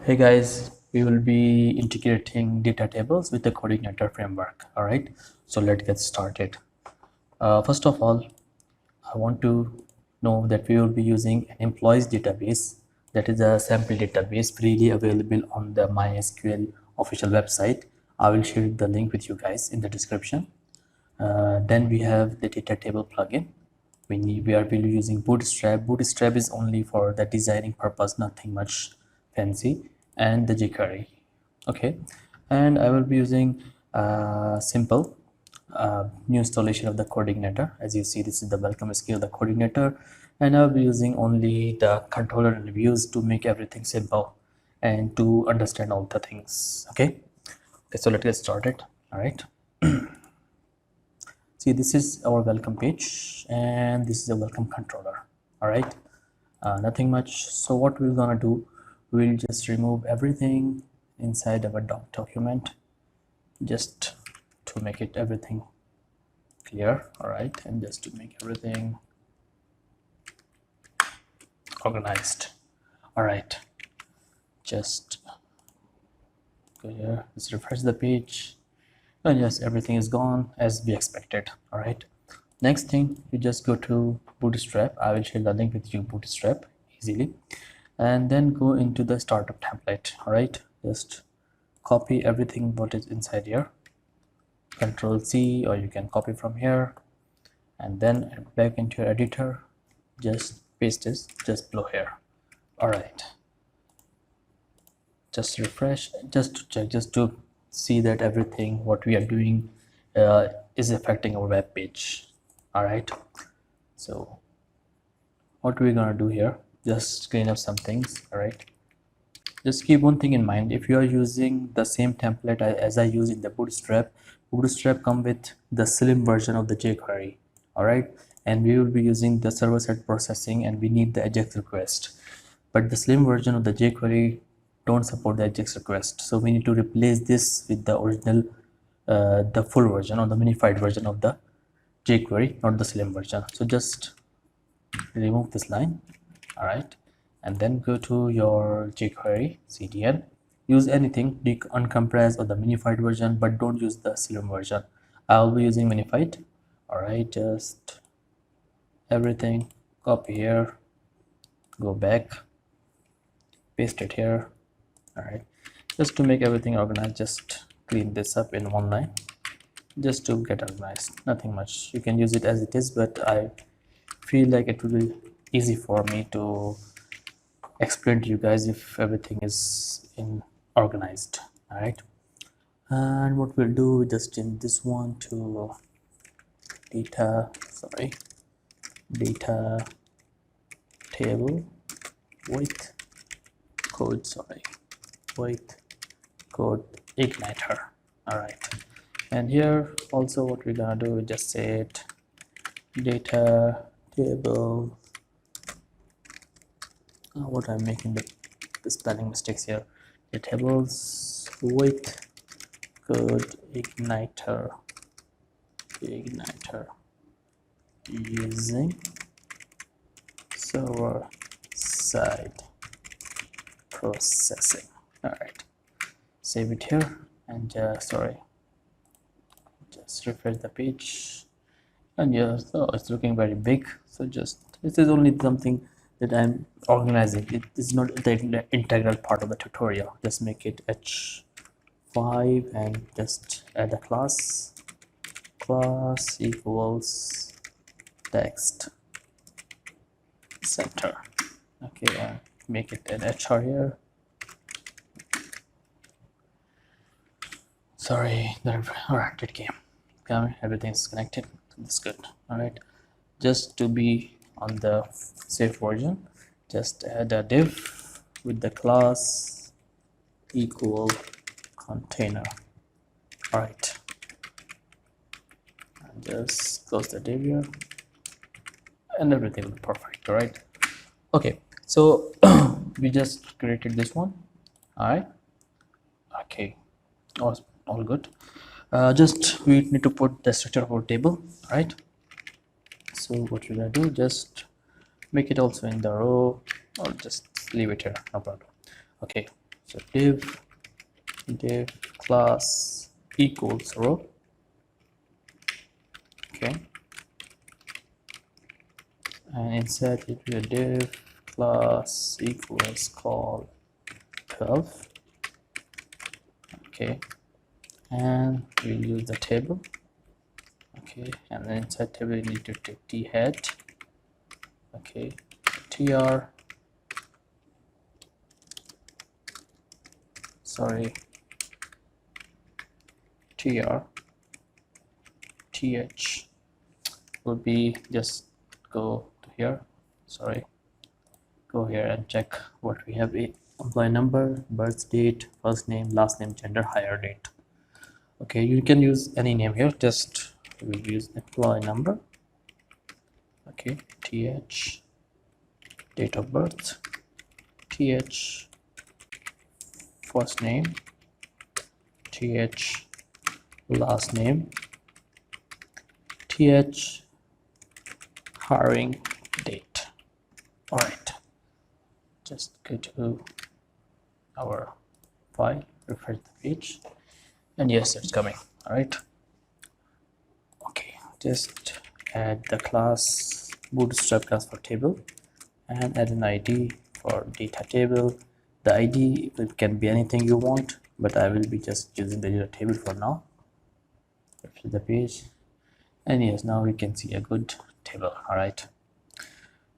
Hey guys, we will be integrating data tables with the CodeIgniter framework. All right, so let's get started. First of all, I want to know that we will be using an employees database, that is a sample database freely available on the MySQL official website. I will share the link with you guys in the description. Then we have the data table plugin. We are using Bootstrap. Bootstrap is only for the designing purpose, nothing much fancy, and the Jquery. Okay, and I will be using simple new installation of the CodeIgniter. As you see, this is the welcome screen of the CodeIgniter, and I will be using only the controller and views to make everything simple and to understand all the things. Okay, so let's get started. All right. See, this is our welcome page and this is a welcome controller. All right, nothing much. So what we're gonna do, we'll just remove everything inside our document just to make it everything clear. All right, and just to make everything organized. All right, just go here, let's refresh the page. And yes, everything is gone as we expected. All right, next thing, you just go to Bootstrap. I will share the link with you, Bootstrap, easily, and then go into the startup template. All right, just copy everything what is inside here, Control C, or you can copy from here, and then back into your editor, just paste this just below here. All right, just refresh, just to check, just to see that everything what we are doing is affecting our web page. All right, so what we're gonna do here, just clean up some things. All right, just keep one thing in mind. If you are using the same template as I use in the Bootstrap come with the slim version of the jQuery. All right, and we will be using the server-side processing, and we need the AJAX request, but the slim version of the jQuery don't support the AJAX request, so we need to replace this with the original the full version or the minified version of the jQuery, not the slim version. So just remove this line. All right, and then go to your jQuery CDN, use anything, the uncompressed or the minified version, but don't use the slim version. I'll be using minified. All right, just everything copy here, go back, paste it here. All right, just to make everything organized, just clean this up in one line just to get organized. Nothing much, you can use it as it is, but I feel like it will be easy for me to explain to you guys if everything is in organized. All right, and what we'll do, just change this one to data table with CodeIgniter. All right, and here also what we're gonna do, we just say it data table. What I'm making the spelling mistakes here. The tables with CodeIgniter using server side processing. All right, save it here, and just refresh the page, and yeah, so it's looking very big. So just, this is only something that I'm organizing. It is not the integral part of the tutorial. Just make it h5 and just add a class equals text center. Okay, make it an HR here. Sorry, all right, it came. Everything's connected. That's good. All right, just to be on the safe version, just add a div with the class equal container. All right, and just close the div here, and everything will be perfect. All right, okay, so we just created this one. All right, okay, all good. Just we need to put the structure of our table. All right, so what should I do, just make it also in the row, or just leave it here, no problem. Okay, So div class equals row. Okay, and inside it will be a div class equals call 12. Okay, and we'll use the table. Okay, and then inside table you need to take t head. Okay, tr, sorry, tr, th will be, just go to here, sorry, go here and check what we have. Employee number, birth date, first name, last name, gender, hire date. Okay, you can use any name here, just we'll use employee number. Okay, th, date of birth, th, first name, th, last name, th, hiring date. All right, just go to our file, refresh the page, and yes, it's coming. All right, okay, just add the class, bootstrap class for table, and add an ID for data table. The ID can be anything you want, but I will be just using the data table for now. Refresh the page, and yes, now we can see a good table. All right,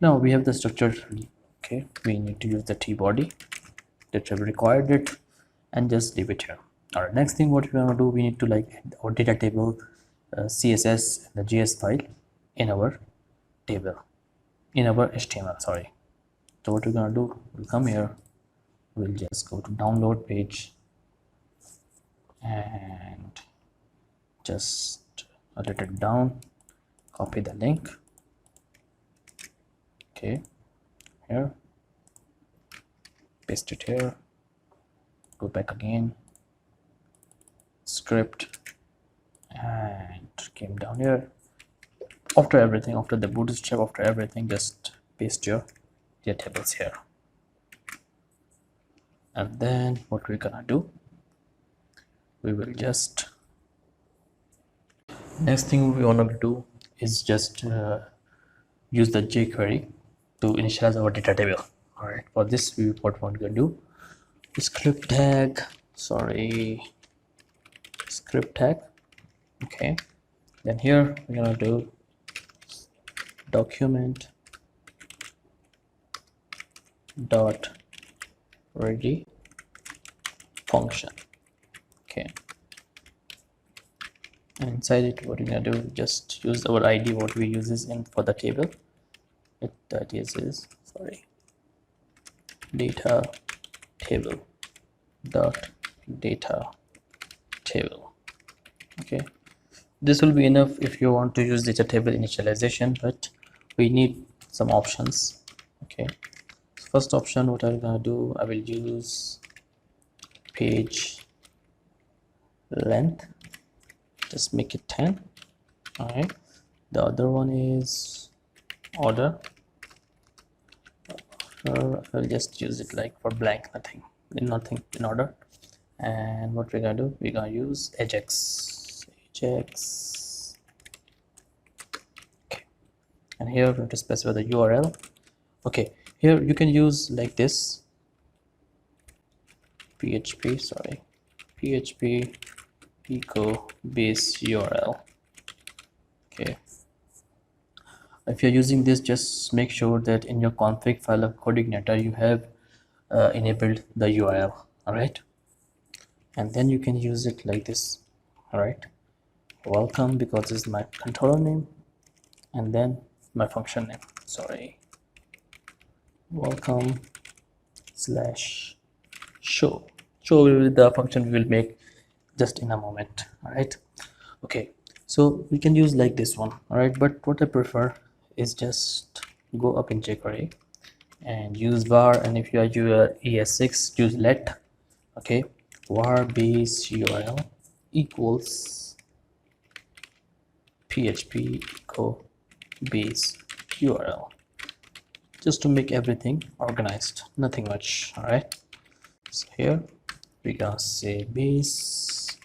now we have the structure. Okay, we need to use the t body that have required it, and just leave it here. All right, next thing what we want to do, we need to like add our data table css and the js file in our table, in our html, sorry. So what we're gonna do, we'll come here, we'll just go to download page and just edit it down, copy the link. Okay, here, paste it here, go back again, script, and came down here. After everything, after the bootstrap, after everything, just paste your tables here. And then what we're gonna do, we will just, next thing we want to do is just use the jQuery to initialize our data table. All right, for this what we're gonna do, script tag, sorry, script tag. Okay, then here we're gonna do document dot ready function. Okay, and inside it what we're gonna do, just use our ID what we use is in for the table. That is sorry, data table dot data table. Okay, this will be enough if you want to use data table initialization, but we need some options. Okay, first option, what I'm gonna do, I will use page length, just make it 10. All right, the other one is order. I'll just use it like for blank, nothing in order. And what we're gonna do, we're gonna use ajax. Okay, and here we have to specify the URL. Okay, here you can use like this, php echo base URL. Okay, if you're using this, just make sure that in your config file of CodeIgniter you have enabled the URL. All right, and then you can use it like this. All right, welcome, because this is my controller name, and then my function name, sorry, welcome slash show will be the function we will make just in a moment. All right, okay, so we can use like this one. All right, but what I prefer is just go up in jQuery and use var, and if you are your ES6, use let. Okay, var base URL equals php echo base URL, just to make everything organized, nothing much. All right, So here we can say base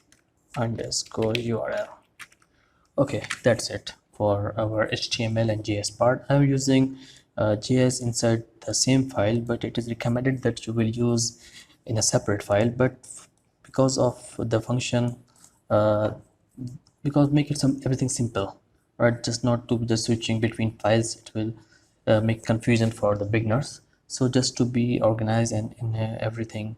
underscore URL. Okay, that's it for our HTML and JS part. I'm using JS inside the same file, but it is recommended that you will use in a separate file. But because of the function, because make it everything simple, right? Just not to be just switching between files. It will make confusion for the beginners. So just to be organized and in everything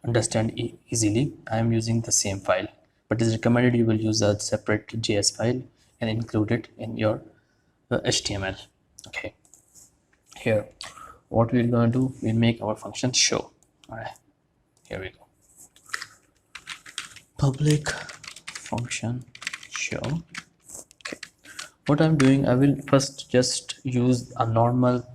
understand easily, I am using the same file, but it is recommended you will use a separate JS file and include it in your HTML. Okay, here what we're going to do, we'll make our function show. All right, here we go. Public function show. Okay, what I'm doing, I will first just use a normal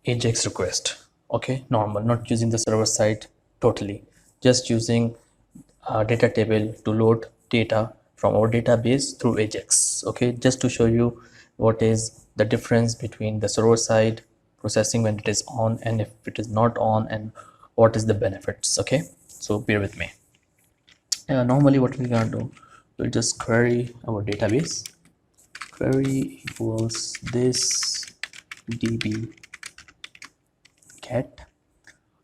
Ajax request. Okay, normal, not using the server side totally, just using data table to load data from our database through Ajax. Okay, just to show you what is the difference between the server side processing when it is on and if it is not on, and what is the benefits. Okay, so bear with me. Normally what we're gonna do, we'll just query our database. Query equals this db get,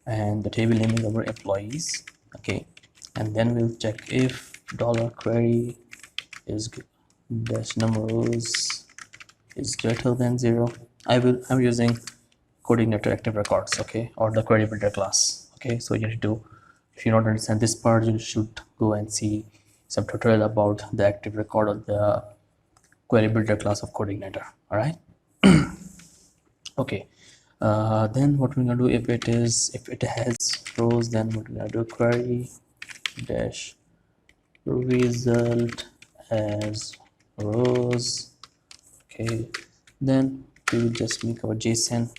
and the table name is our employees. Okay, and then we'll check if $query is dash numbers is greater than 0. I'm using CodeIgniter active records, okay, or the query builder class. Okay, so you need to, if you don't understand this part, you should go and see some tutorial about the active record of the query builder class of CodeIgniter. All right. Okay, then what we're gonna do, if it has rows, then what we're gonna do, query dash result as rows. Okay, then we will just make our JSON,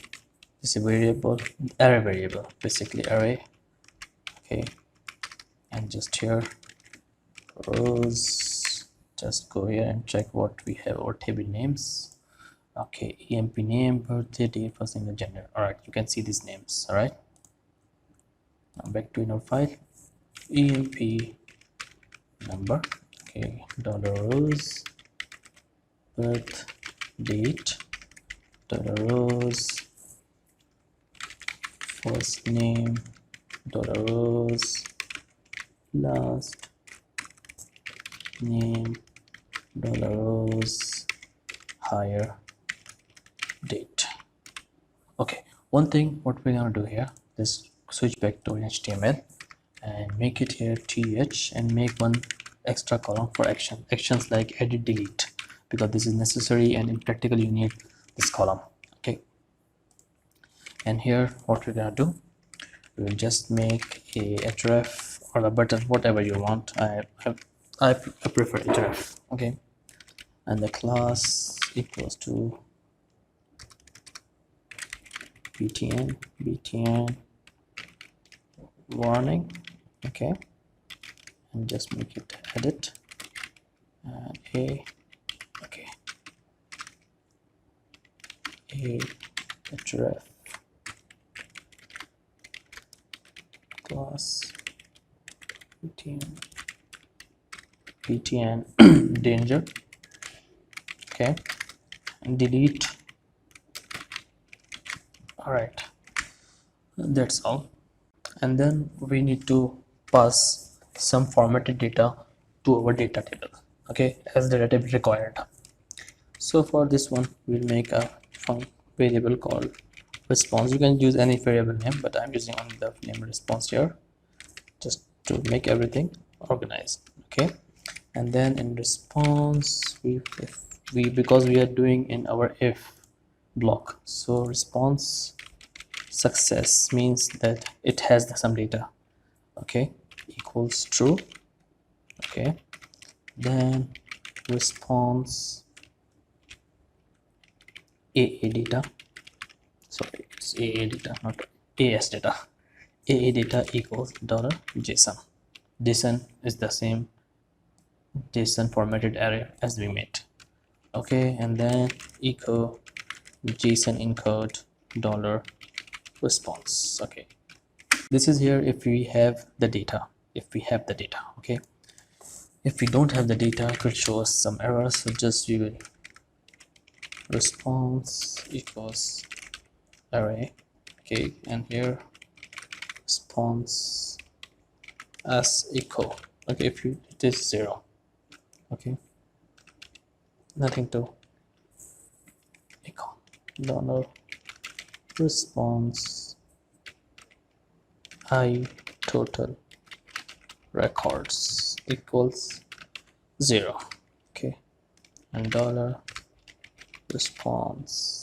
this is a variable, array variable, basically array. Okay, and just here rows, just go here and check what we have, our table names. Okay, emp name, birthday, date, first name, and gender. All right, you can see these names. All right, now back to our file, emp number. Okay, $rows, birth, date, $rows, first name, $rows, last name, $rows, higher date. Okay, one thing what we're gonna do here, just switch back to HTML and make it here th and make one extra column for actions like edit, delete, because this is necessary and in practical you need this column. Okay, and here what we're gonna do, we will just make a href or a button, whatever you want. I prefer href. Okay, and the class equals to btn warning. Okay, and just make it edit and a href class btn danger. Okay, and delete. All right, that's all. And then we need to pass some formatted data to our data table, okay, as the data required. So for this one, we'll make a variable called response. You can use any variable name, but I'm using only the name response here just to make everything organized. Okay, and then in response, because we are doing in our if block, so response success means that it has some data. Okay, equals true. Okay, then response AA data, sorry, it's AA data, not AS data. AA data equals $JSON. JSON is the same JSON formatted array as we made. Okay, and then echo JSON encode $response. Okay, This is here if we have the data, okay. If we don't have the data, it will show us some errors. So just we will response equals array, okay, and here response as echo, okay. If you, it is 0, okay, nothing to echo. Dollar response I total records equals 0, okay, and dollar response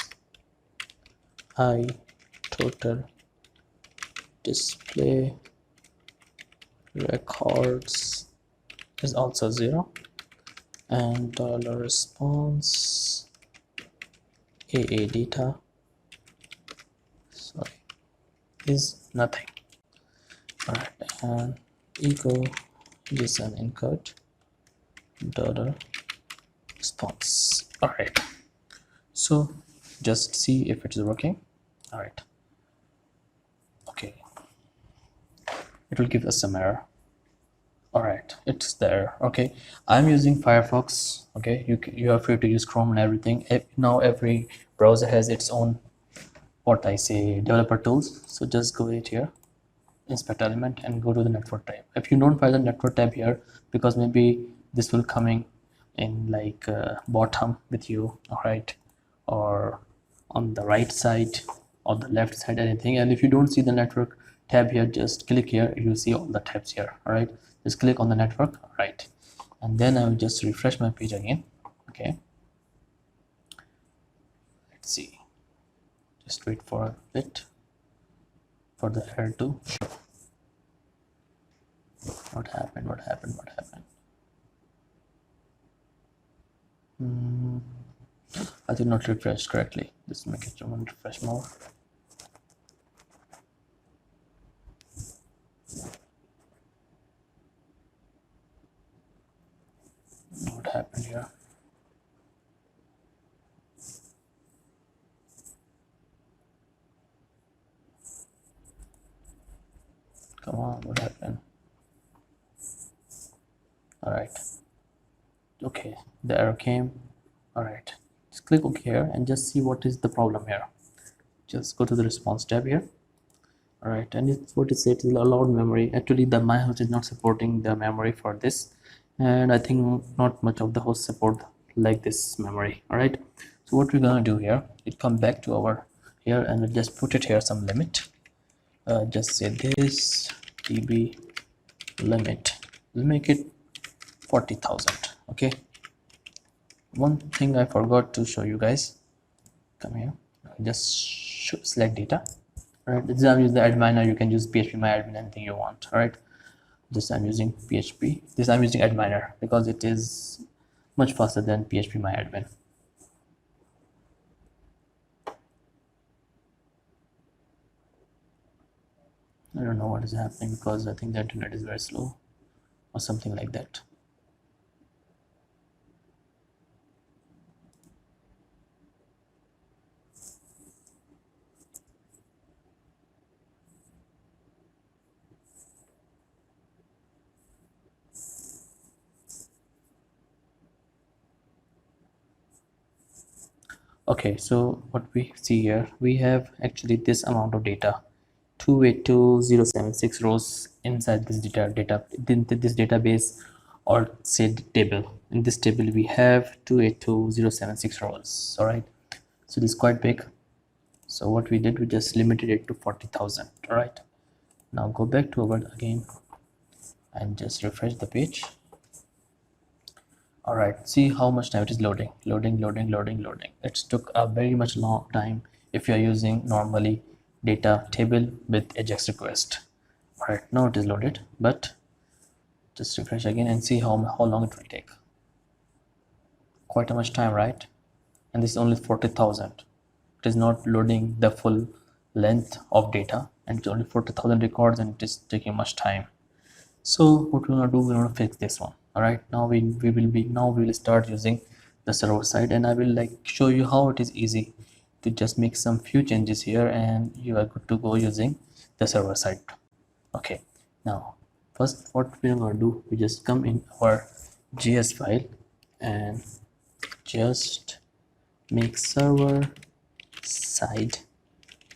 I total display records is also 0, and dollar response AA data, sorry, is nothing. All right, and echo JSON encode dollar response. All right, so just see if it is working. All right, okay, it will give us some error. All right, it's there. Okay, I'm using Firefox. Okay, you are free to use Chrome and everything. Now every browser has its own, what I say, developer tools. So just go right here, inspect element, and go to the network tab. If you don't find the network tab here, because maybe this will coming in like bottom with you, all right, or on the right side or the left side, anything. And if you don't see the network tab here, just click here, you see all the tabs here. All right, just click on the network, right, and then I will just refresh my page again. Okay, let's see, just wait for a bit for the error to show. What happened? I did not refresh correctly. Just make it refresh more. What happened here? Come on, what happened? All right, okay, the error came. All right, just click OK here and just see what is the problem here. Just go to the response tab here. All right, and it's what it says, allowed memory. Actually the my host is not supporting the memory for this, and I think not much of the hosts support like this memory. All right, so what we're gonna do here, it come back to our here, and we'll just put it here some limit. Just say this db limit, we'll make it 40,000. okay, one thing I forgot to show you guys, come here, just select data. All right, this I'm using the adminer. You can use PHP myadmin, anything you want. All right, this I'm using PHP, this I'm using adminer because it is much faster than PHP myadmin. I don't know what is happening because I think the internet is very slow or something like that. Okay, so what we see here, we have actually this amount of data, 282,076 rows inside this this database, or say table. In this table we have 282,076 rows. All right, so this is quite big. So what we did, we just limited it to 40,000. All right, now go back to our again and just refresh the page. All right, see how much time it is loading. It took a very much long time if you are using normally data table with ajax request. All right, now it is loaded, but just refresh again and see how long it will take. Quite a much time, right? And this is only 40,000. It is not loading the full length of data, and it's only 40,000 records, and it is taking much time. So what we're gonna do, we're gonna fix this one. All right, now we will start using the server side, and I will like show you how it is easy to just make some few changes here, and you are good to go using the server side. Okay, now first what we're going to do, we just come in our JS file and just make server side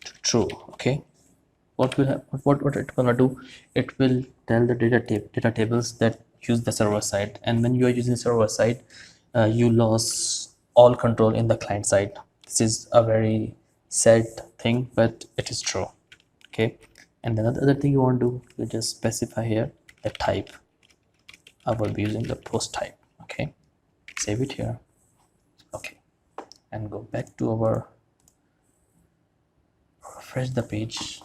to true. Okay, what will what it gonna do, it will tell the data tables that use the server side, and when you are using server side, you lose all control in the client side. This is a very sad thing, but it is true. Okay, and the other thing you want to do, you just specify here the type. I will be using the post type. Okay, save it here. Okay, and go back to our, refresh the page.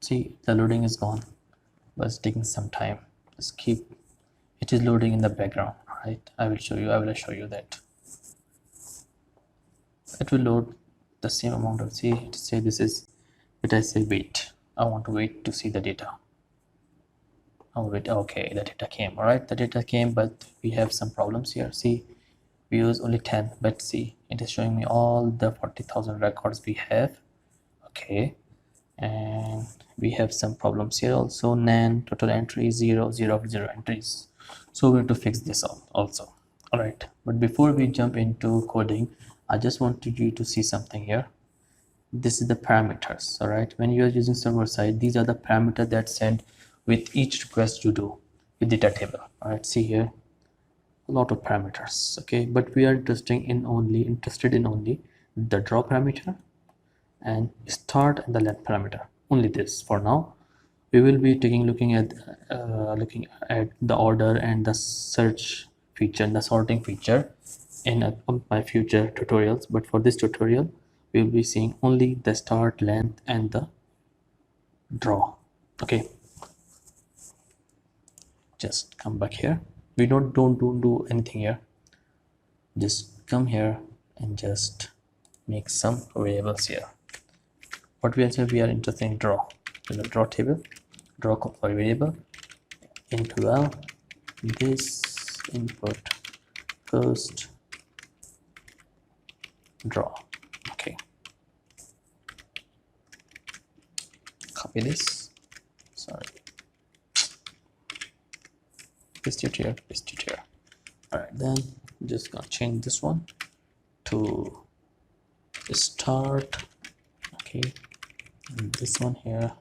See, the loading is gone, but it's taking some time. Just keep, it is loading in the background, right? I will show you that it will load the same amount of, see, to say this is, but I say wait, I want to wait to see the data. Oh wait, okay, the data came. All right, the data came, but we have some problems here. See, we use only 10, but see, it is showing me all the 40,000 records we have. Okay, and we have some problems here also. Nan total entries 0 0 0 entries, so we're going to fix this also. All right, but before we jump into coding, I just wanted you to see something here. This is the parameters. All right, when you are using server side, these are the parameters that send with each request you do with data table. All right, see here, a lot of parameters. Okay, but we are interested in only the draw parameter and start and the length parameter, only this for now. We will be looking at the order and the search feature and the sorting feature in my future tutorials, but for this tutorial we will be seeing only the start, length and the draw. Okay, just come back here. We don't do anything here. Just come here and just make some variables here. What we are interested in draw. In the draw table, draw variable into this input first draw. Okay, copy this. Sorry, paste it here, paste it here. All right, then just gonna change this one to start. Okay, and this one here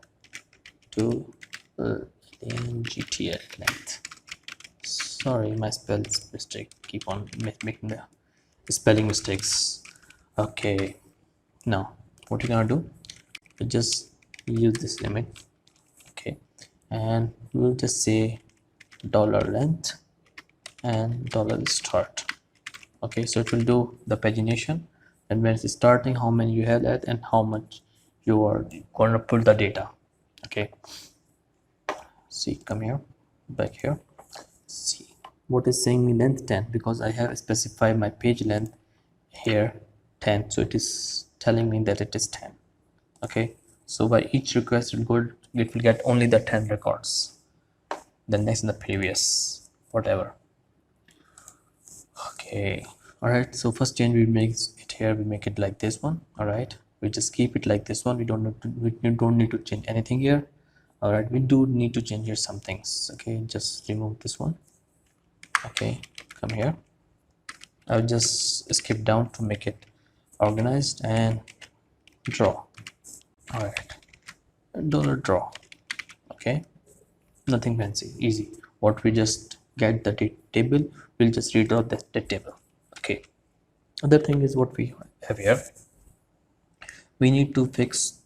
to GTL length. Sorry, my spell mistake, keep on making the spelling mistakes. Okay, now what you're gonna do, you just use this limit. Okay, and we'll just say $length and $start. Okay, so it will do the pagination, and when it's starting, how many you have that and how much you are going to put the data. Okay, see, come here, back here. See what is saying me length 10, because I have specified my page length here 10, so it is telling me that it is 10. Okay, so by each request it will get only the 10 records, the next and the previous, whatever. Okay, all right, so first change we make it here, we make it like this one. All right, we just keep it like this one. We don't need to change anything here. All right, we do need to change here some things. Okay, just remove this one. Okay, come here. I'll just skip down to make it organized and draw. All right, $draw. Okay, nothing fancy, easy. What we just get the table, we'll just redraw the table. Okay, other thing is what we have here, we need to fix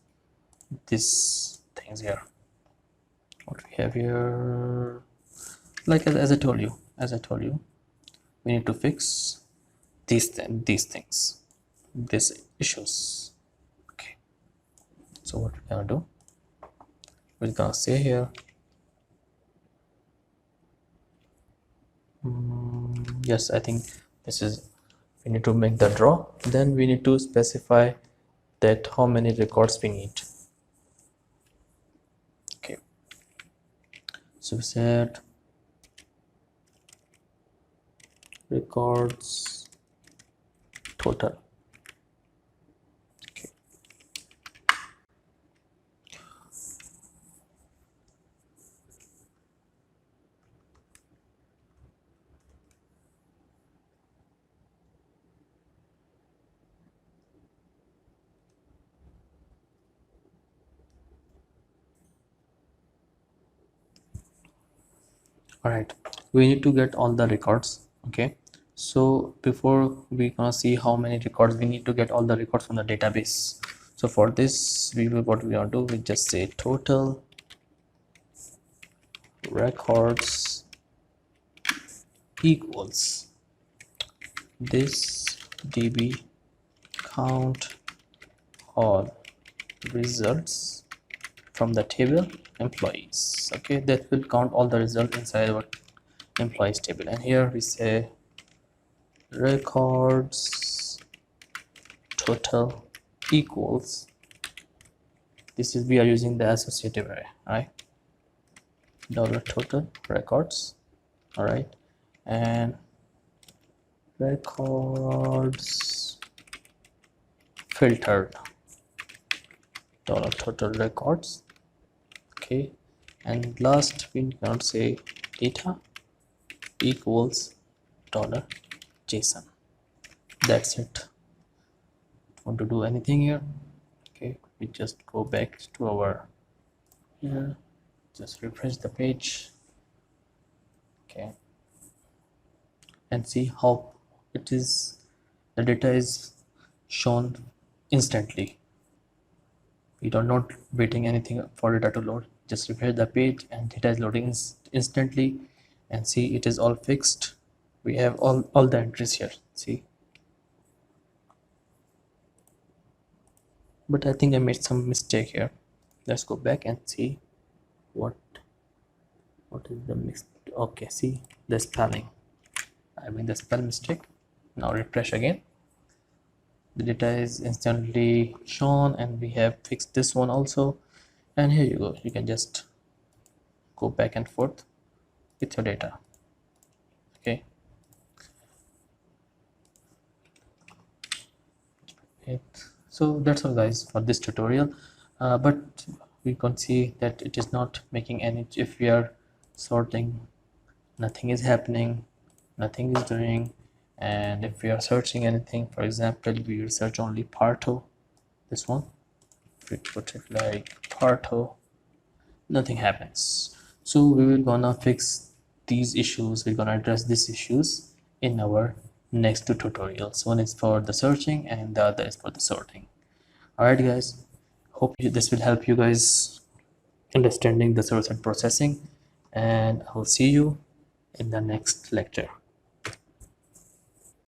these things here. What we have here, like as I told you, we need to fix these things, these issues. Okay, so what we're gonna do, we're gonna say here, yes, I think this is, we need to make the draw, then we need to specify that how many records we need. Okay, so we said records total. Okay, All right, we need to get all the records. Okay, so before we gonna see how many records, we need to get all the records from the database. So for this, we will, what we want to do, we just say total records equals this db count all results from the table employees. Okay, that will count all the results inside our employees table, and here we say records total equals, this is, we are using the associative array, right? Dollar total records. All right, and records filtered dollar total records. Okay, and last we cannot say data equals dollar JSON. That's it. Don't want to do anything here. Okay, we just go back to our here, just refresh the page. Okay, and see how it is, the data is shown instantly. We are not waiting anything for data to load, just refresh the page and data is loading instantly, and see it is all fixed. We have all the entries here, see. But I think I made some mistake here. Let's go back and see what is the mistake. Okay, see the spelling, I mean the spell mistake. Now refresh again, the data is instantly shown, and we have fixed this one also. And here you go, you can just go back and forth with your data. Okay, so that's all guys for this tutorial. But we can see that it is not making any, if we are sorting, nothing is happening, nothing is doing. And if we are searching anything, for example, we will search only Part01, this one, we put it like Part01, nothing happens. So we will gonna fix these issues, we're gonna address these issues in our next two tutorials. One is for the searching and the other is for the sorting. All right guys, hope this will help you guys understanding the search and processing, and I will see you in the next lecture.